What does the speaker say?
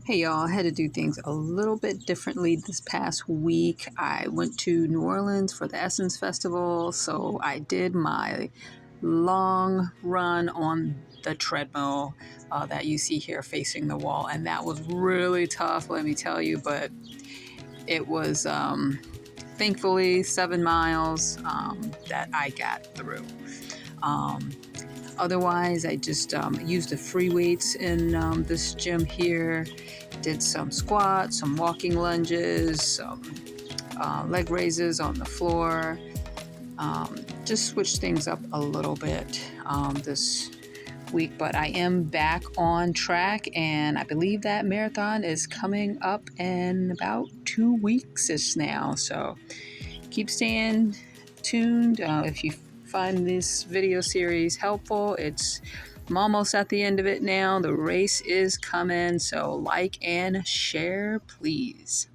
Hey y'all, I had to do things a little bit differently this past week. I went to New Orleans for the Essence Festival, so I did my long run on the treadmill that you see here facing the wall, and that was really tough, let me tell you, but it was thankfully 7 miles that I got through. Um, Otherwise, I just used the free weights in this gym here. Did some squats, some walking lunges, some leg raises on the floor. Just switch things up a little bit this week, but I am back on track, and I believe that marathon is coming up in about 2 weeks ish now. So keep staying tuned. If you find this video series helpful, I'm almost at the end of it now. The race is coming, so like and share, please.